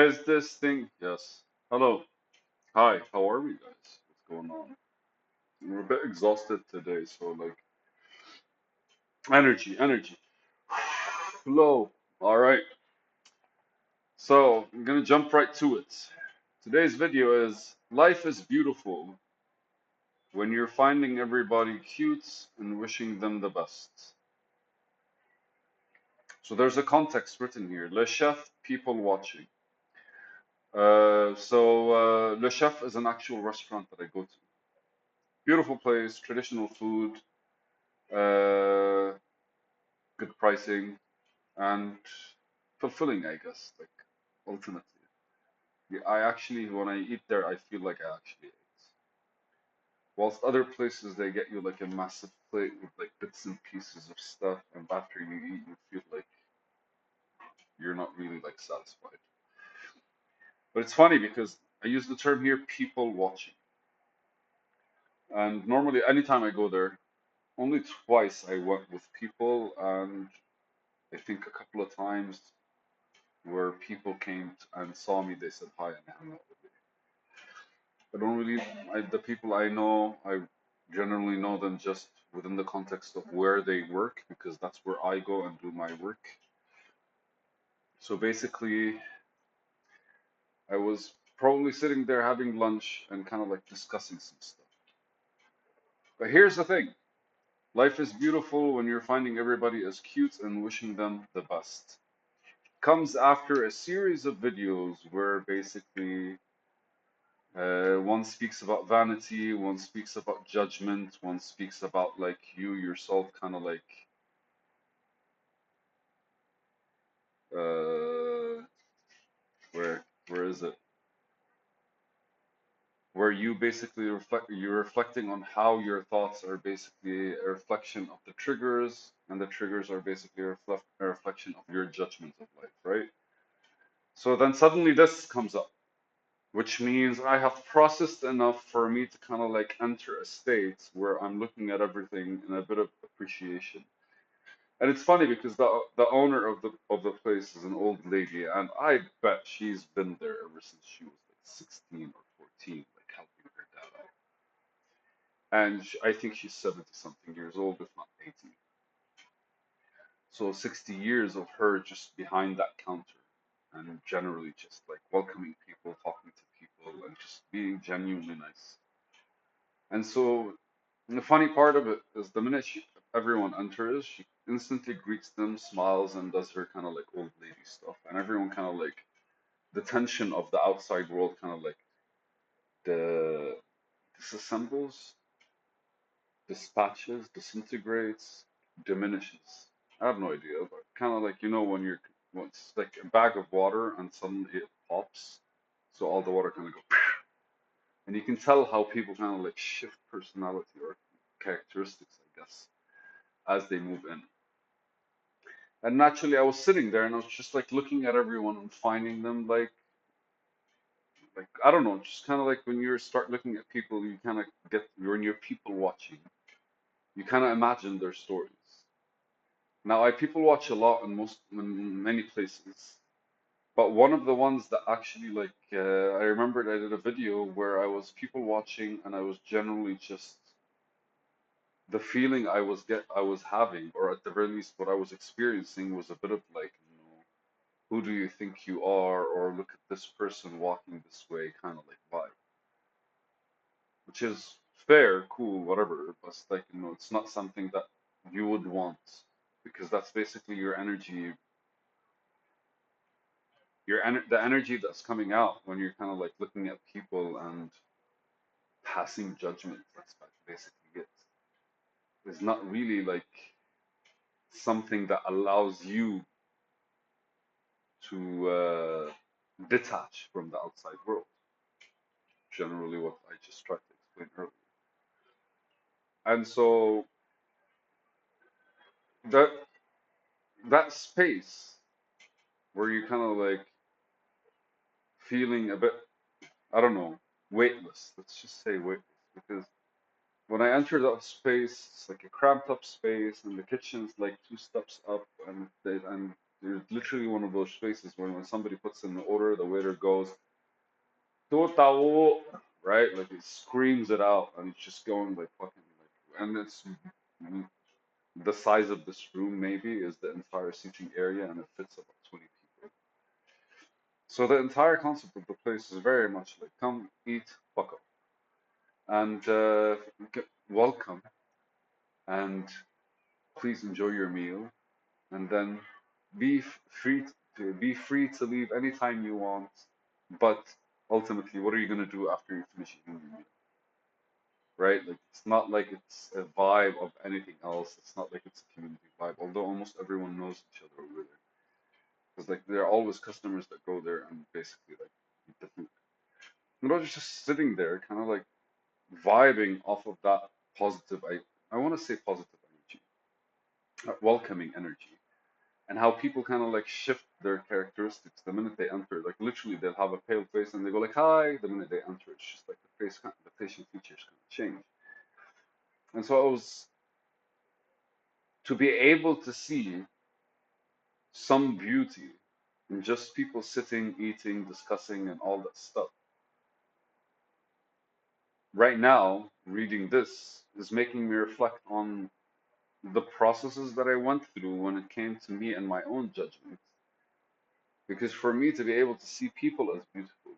Is this thing? Yes. Hello. Hi. How are we, guys? What's going on? We're a bit exhausted today, so like energy. Flow. All right. So I'm gonna jump right to it. Today's video is life is beautiful when you're finding everybody cute and wishing them the best. So there's a context written here. Le Chef, people watching. Le Chef is an actual restaurant that I go to. Beautiful place, traditional food, uh, good pricing, and fulfilling, I guess. Like ultimately, yeah, I actually, when I eat there, I feel like I actually ate. Whilst other places they get you like a massive plate with like bits and pieces of stuff, and after you eat, you feel like you're not really like satisfied. But it's funny because I use the term here, people watching, and normally anytime I go there, only twice I went with people, and I think a couple of times where people came and saw me, they said hi and hung out with me. I don't really, the people I know, I generally know them just within the context of where they work because that's where I go and do my work. So basically, I was probably sitting there having lunch and kind of like discussing some stuff. But here's the thing. Life is beautiful when you're finding everybody as cute and wishing them the best. Comes after a series of videos where basically one speaks about vanity, one speaks about judgment, one speaks about like you yourself, kind of like uh, where is it? Where you basically you're reflecting on how your thoughts are basically a reflection of the triggers, and the triggers are basically a reflection of your judgment of life, right? So then suddenly this comes up, which means I have processed enough for me to kind of like enter a state where I'm looking at everything in a bit of appreciation. And it's funny because the owner of the place is an old lady, and I bet she's been there ever since she was like 16 or 14, like helping her dad out. And I think she's 70 something years old, if not 80. So 60 years of her just behind that counter and generally just like welcoming people, talking to people, and just being genuinely nice. And so the funny part of it is the minute everyone enters, she instantly greets them, smiles, and does her kind of like old lady stuff. And everyone kind of like the tension of the outside world kind of like the disassembles, dispatches, disintegrates, diminishes. I have no idea, but kind of like when when it's like a bag of water and suddenly it pops, so all the water kind of go, and you can tell how people kind of like shift personality or characteristics, I guess, as they move in. And naturally, I was sitting there and I was just like looking at everyone and finding them like I don't know, just kind of like when you start looking at people, you kind of get when you're people watching, you kind of imagine their stories. Now, I people watch a lot in many places, but one of the ones that actually I remembered I did a video where I was people watching and I was generally just the feeling I was having, or at the very least what I was experiencing was a bit of like, who do you think you are, or look at this person walking this way, kind of like vibe, which is fair, cool, whatever. But it's like, it's not something that you would want because that's basically your energy, the energy that's coming out when you're kind of like looking at people and passing judgment. That's basically it. It's not really like something that allows you to detach from the outside world. Generally, what I just tried to explain earlier. And so that that space where you kind of like feeling a bit, I don't know, weightless. Let's just say weightless, because when I enter that space, it's like a cramped up space, and the kitchen's like two steps up, and There's literally one of those spaces where when somebody puts in the order, the waiter goes, "Totawo," right? Like it screams it out, and it's just going like fucking like, and it's the size of this room maybe is the entire seating area, and it fits about 20 people. So the entire concept of the place is very much like come eat, fuck up, and welcome, and please enjoy your meal, and then free free to leave anytime you want. But ultimately, what are you gonna do after you finish eating your meal, right? Like it's not like it's a vibe of anything else. It's not like it's a community vibe. Although almost everyone knows each other over there, because like there are always customers that go there and basically like eat the food. You know, just sitting there, kind of like vibing off of that positive. I want to say positive energy, welcoming energy, and how people kind of like shift their characteristics the minute they enter. Like literally, they'll have a pale face and they go like hi. The minute they enter, it's just like the facial features kind of change. And so I was to be able to see some beauty in just people sitting, eating, discussing, and all that stuff. Right now, reading this is making me reflect on the processes that I went through when it came to me and my own judgment. Because for me to be able to see people as beautiful,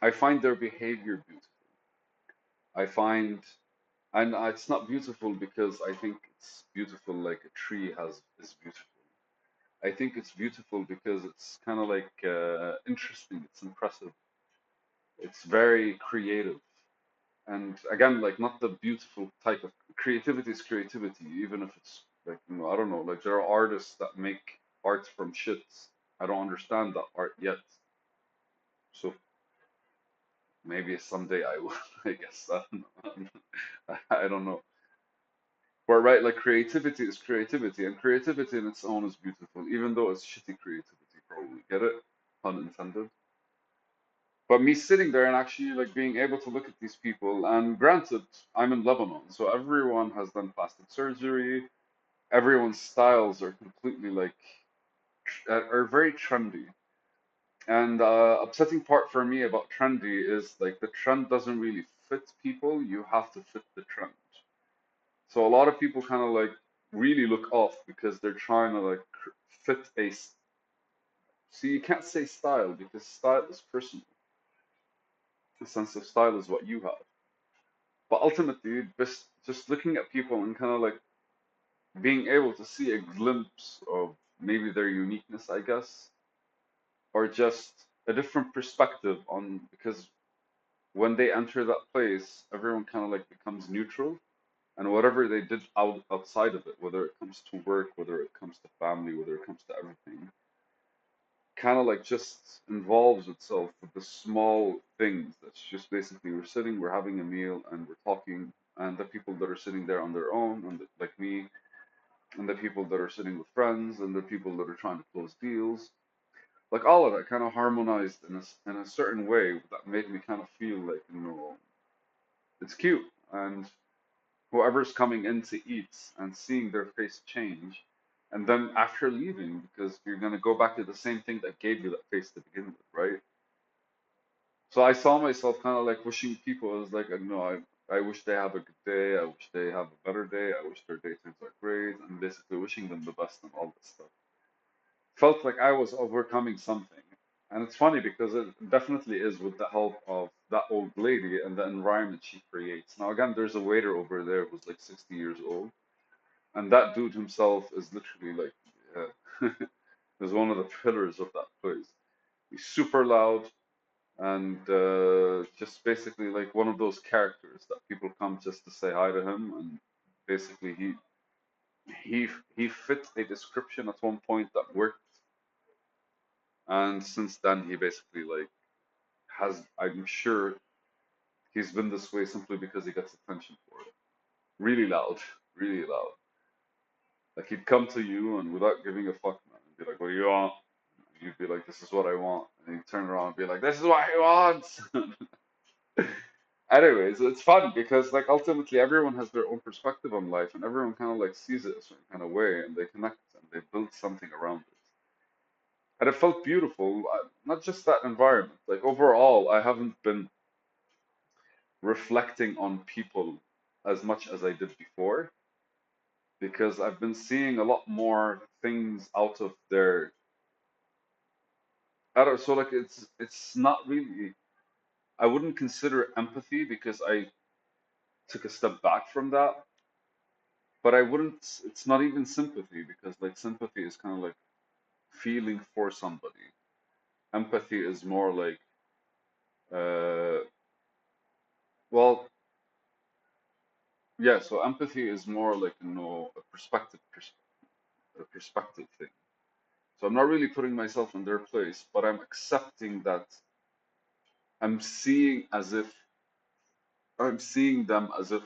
I find their behavior beautiful. I find, and it's not beautiful because I think it's beautiful like a tree has is beautiful. I think it's beautiful because it's kind of like interesting, it's impressive, it's very creative. And again, like not the beautiful type of creativity is creativity, even if it's like, I don't know, like there are artists that make art from shits. I don't understand that art yet. So maybe someday I will, I guess. I don't know. I don't know. But right, like creativity is creativity, and creativity in its own is beautiful, even though it's shitty creativity, probably. Get it? Pun intended. But me sitting there and actually like being able to look at these people, and granted, I'm in Lebanon, so everyone has done plastic surgery. Everyone's styles are completely like are very trendy. And upsetting part for me about trendy is like the trend doesn't really fit people. You have to fit the trend. So a lot of people kind of like really look off because they're trying to like fit so you can't say style because style is personal. The sense of style is what you have. But ultimately, just looking at people and kind of like being able to see a glimpse of maybe their uniqueness, I guess, or just a different perspective on because when they enter that place, everyone kind of like becomes neutral, and whatever they did outside of it, whether it comes to work, whether it comes to family, whether it comes to everything, kind of like just involves itself with the small things. That's just basically we're sitting, we're having a meal, and we're talking, and the people that are sitting there on their own, and like me, and the people that are sitting with friends, and the people that are trying to close deals, like all of that kind of harmonized in a certain way that made me kind of feel like it's cute, and whoever's coming in to eat and seeing their face change, and then after leaving, because you're gonna go back to the same thing that gave you that face to begin with, right? So I saw myself kind of like wishing people, I was like, I wish they have a good day, I wish they have a better day, I wish their day turns out great, and basically wishing them the best and all that stuff. Felt like I was overcoming something. And it's funny because it definitely is with the help of that old lady and the environment she creates. Now, again, there's a waiter over there who's like 60 years old, and that dude himself is literally like, is one of the pillars of that place. He's super loud and just basically like one of those characters that people come just to say hi to him. And basically, he he fit a description at one point that worked, and since then he basically like has, I'm sure he's been this way simply because he gets attention for it. Really loud, really loud. Like he'd come to you and without giving a fuck, man, and be like, "What do you want?" And you'd be like, "This is what I want," and he'd turn around and be like, "This is what he wants." Anyways, it's fun because like ultimately everyone has their own perspective on life and everyone kind of like sees it a certain kind of way and they connect and they build built something around it. And it felt beautiful. Not just that environment. Like overall, I haven't been reflecting on people as much as I did before because I've been seeing a lot more things out of their. I don't. So like it's not really. I wouldn't consider empathy because I took a step back from that. But I wouldn't. It's not even sympathy because like sympathy is kind of like feeling for somebody. Empathy is more like uh well yeah. So empathy is more like a a perspective thing. So I'm not really putting myself in their place, but I'm accepting that I'm seeing them as if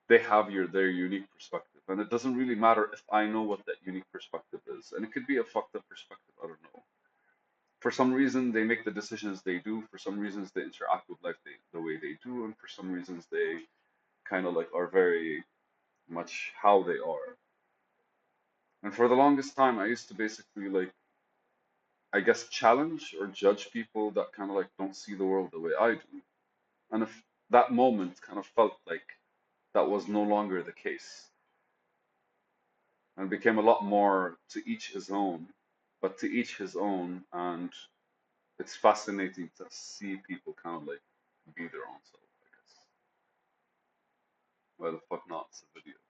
they have their unique perspective. And it doesn't really matter if I know what that unique perspective is. And it could be a fucked up perspective, I don't know. For some reason they make the decisions they do, for some reasons they interact with life the way they do, and for some reasons they kind of like are very much how they are. And for the longest time I used to basically like I guess challenge or judge people that kind of like don't see the world the way I do. And if that moment kind of felt like that was no longer the case and became a lot more to each his own, but to each his own. And it's fascinating to see people kind of like be their own self, I guess. Why the fuck not? It's a video.